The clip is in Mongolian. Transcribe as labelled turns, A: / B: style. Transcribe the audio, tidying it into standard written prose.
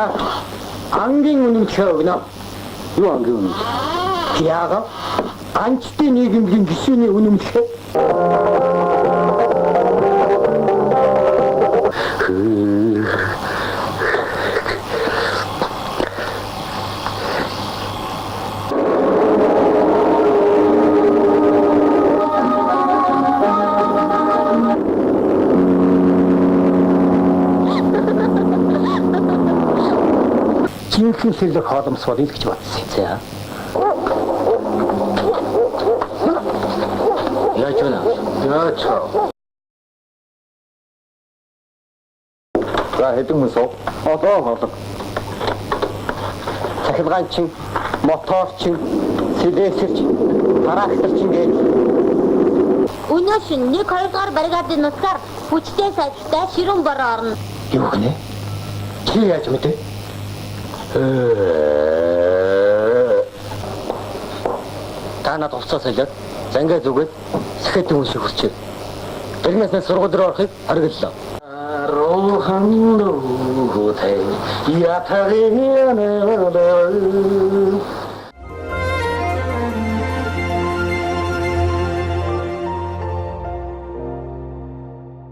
A: За ангийн үнэмшээ өгнө. Юу ангийн үнэмшээ? Яагаад? Анчтай нийгэмийн гишүүний үнэмшээ. Чинхэн сэлэг хооломсгол илгэж бодсон. За. Яаж вэ? Яаж вэ? За хэдэн хүн суу? Одоо хоолог. Цахилгаанчин, моторчин, сэлээсэрч, тракторчин гэж.
B: Өнөөш 1-2 дугаар бригадын нутгаар хүчтэй салхитай ширүүн бороо орно.
A: Юу гэнэ? Чи яаж мэдээ? Та надад хувцас солиод зангаа зүгээд сэхэд хүн шиг хүсчээ. Тэрнээс сургууль руу орохыг хариглалаа. Рохан руутай ятагийн